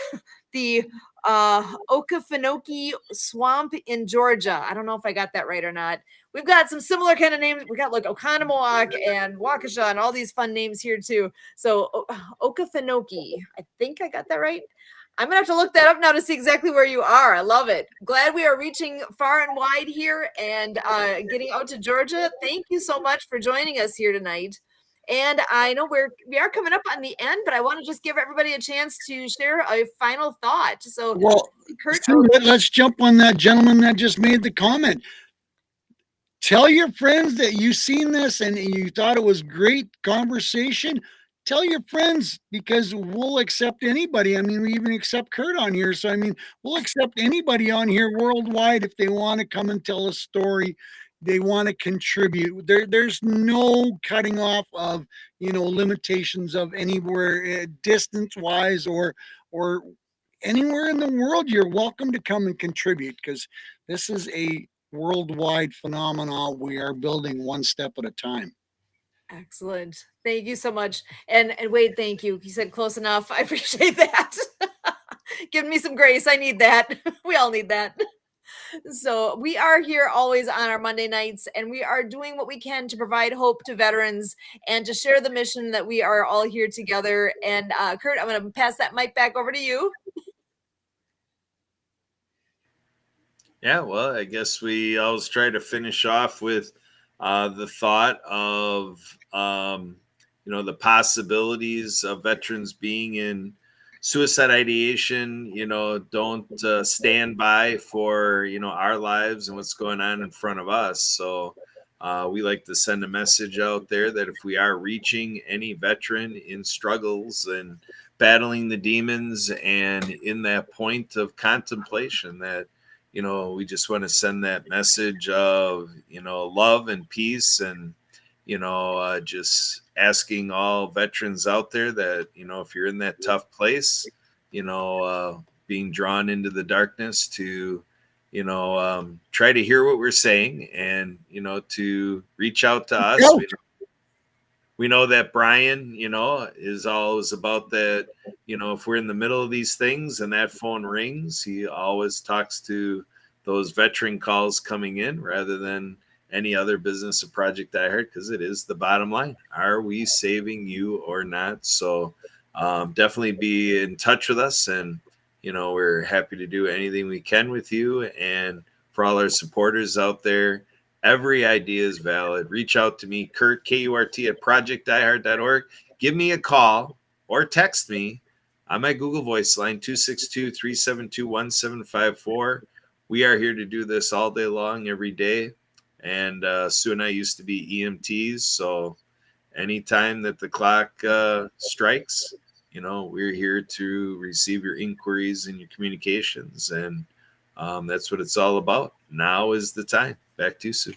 the Okefenokee Swamp in Georgia. I don't know if I got that right or not. We've got some similar kind of names. We got like Oconomowoc and Waukesha and all these fun names here too. So Okefenokee, I think I got that right. I'm gonna have to look that up now to see exactly where you are. I love it. Glad we are reaching far and wide here and getting out to Georgia. Thank you so much for joining us here tonight. And I know we are coming up on the end, but I want to just give everybody a chance to share a final thought. So, Well, Kurt, let's jump on that gentleman that just made the comment. Tell your friends that you've seen this and you thought it was great conversation. Tell your friends, because we'll accept anybody. I mean, we even accept Kurt on here. So, I mean, we'll accept anybody on here worldwide if they want to come and tell a story. They want to contribute. There's no cutting off of, limitations of anywhere distance wise or anywhere in the world. You're welcome to come and contribute, because this is a worldwide phenomenon. We are building one step at a time. excellent. Thank you so much. And Wade, thank you. You said close enough. I appreciate that. Give me some grace. I need that. We all need that. So we are here always on our Monday nights, and we are doing what we can to provide hope to veterans and to share the mission that we are all here together. And Kurt, I'm going to pass that mic back over to you. Yeah, well, I guess we always try to finish off with the thought of, the possibilities of veterans being in suicide ideation. Don't stand by for, our lives and what's going on in front of us. So we like to send a message out there that if we are reaching any veteran in struggles and battling the demons and in that point of contemplation, that we just want to send that message of, love and peace, and, just asking all veterans out there that, if you're in that tough place, being drawn into the darkness to, try to hear what we're saying and, to reach out to us. Out. We know that Brian, is always about that. If we're in the middle of these things and that phone rings, he always talks to those veteran calls coming in rather than any other business of Project iHeart, because it is the bottom line. Are we saving you or not? So definitely be in touch with us, and we're happy to do anything we can with you. And for all our supporters out there, every idea is valid. Reach out to me, Kurt, Kurt, at projectiheart.org. Give me a call or text me on my Google Voice line, 262-372-1754. We are here to do this all day long, every day. And Sue and I used to be EMTs. So anytime that the clock strikes, we're here to receive your inquiries and your communications. And that's what it's all about. Now is the time. Back to you, Sue.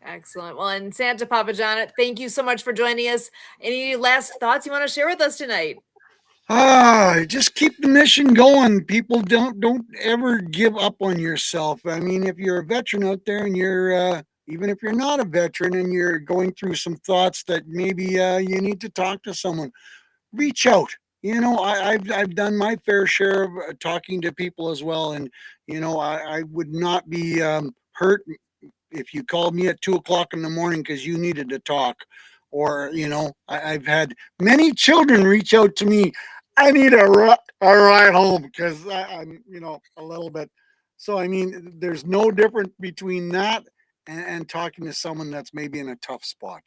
Excellent. Well, and Santa Papa John, thank you so much for joining us. Any last thoughts you want to share with us tonight? Just keep the mission going. People don't ever give up on yourself. I mean, if you're a veteran out there and you're even if you're not a veteran and you're going through some thoughts that maybe you need to talk to someone, reach out. I've done my fair share of talking to people as well, and I would not be hurt if you called me at 2 o'clock in the morning because you needed to talk. Or I've had many children reach out to me. I need a ride home because I'm a little bit. So I mean, there's no difference between that and talking to someone that's maybe in a tough spot.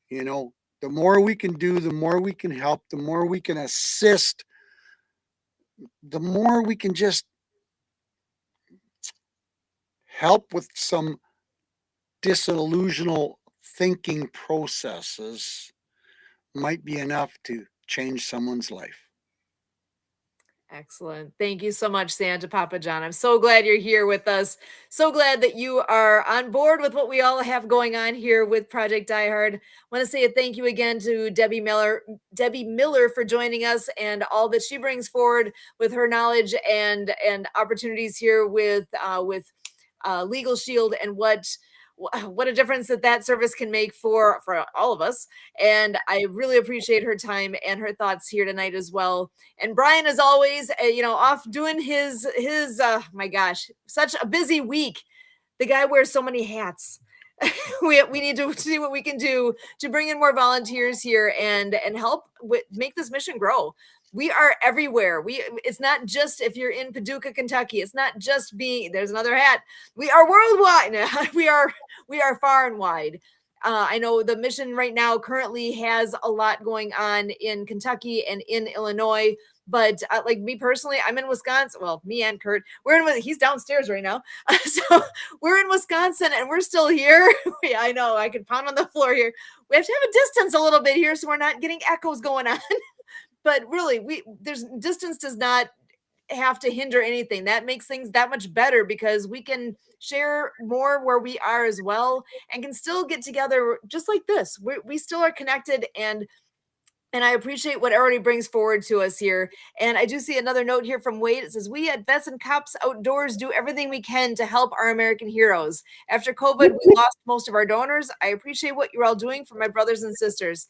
The more we can do, the more we can help, the more we can assist, the more we can just help with some disillusional thinking processes might be enough to change someone's life. Excellent. Thank you so much, Santa Papa John. I'm so glad you're here with us. So glad that you are on board with what we all have going on here with Project iHeart. I want to say a thank you again to Debbie Miller for joining us and all that she brings forward with her knowledge and opportunities here with Legal Shield, and what a difference that service can make for all of us. And I really appreciate her time and her thoughts here tonight as well. And Brian, as always, off doing his my gosh, such a busy week. The guy wears so many hats. we need to see what we can do to bring in more volunteers here and help make this mission grow. We are everywhere. It's not just if you're in Paducah, Kentucky. It's not just there's another hat. We are worldwide. we are far and wide. I know the mission right now currently has a lot going on in Kentucky and in Illinois, but like me personally, I'm in Wisconsin. Well, me and Kurt, he's downstairs right now. So we're in Wisconsin and we're still here. I know I could pound on the floor here. We have to have a distance a little bit here so we're not getting echoes going on. But really, distance does not have to hinder anything. That makes things that much better because we can share more where we are as well and can still get together just like this. We still are connected, and I appreciate what everybody brings forward to us here. And I do see another note here from Wade. It says, we at Vets and Cops Outdoors do everything we can to help our American heroes. After COVID, we lost most of our donors. I appreciate what you're all doing for my brothers and sisters.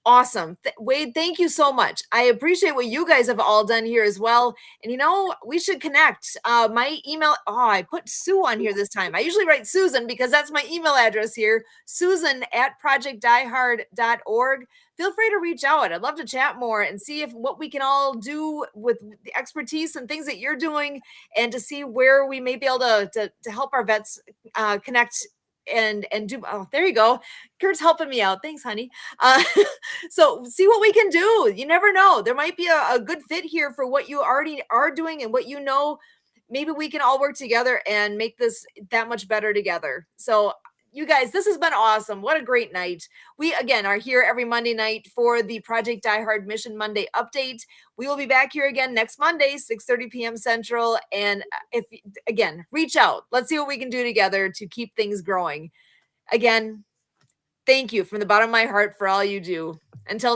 Awesome. Wade, thank you so much. I appreciate what you guys have all done here as well. And we should connect. My email, I put Sue on here this time. I usually write Susan because that's my email address here, susan@projectdiehard.org. Feel free to reach out. I'd love to chat more and see what we can all do with the expertise and things that you're doing, and to see where we may be able to help our vets connect and do. Oh, there you go. Kurt's helping me out. Thanks, honey. So see what we can do. You never know. There might be a good fit here for what you already are doing and what maybe we can all work together and make this that much better together. So you guys, this has been awesome. What a great night. We, again, are here every Monday night for the Project Die Hard Mission Monday update. We will be back here again next Monday, 6:30 p.m. Central. And again, reach out. Let's see what we can do together to keep things growing. Again, thank you from the bottom of my heart for all you do. Until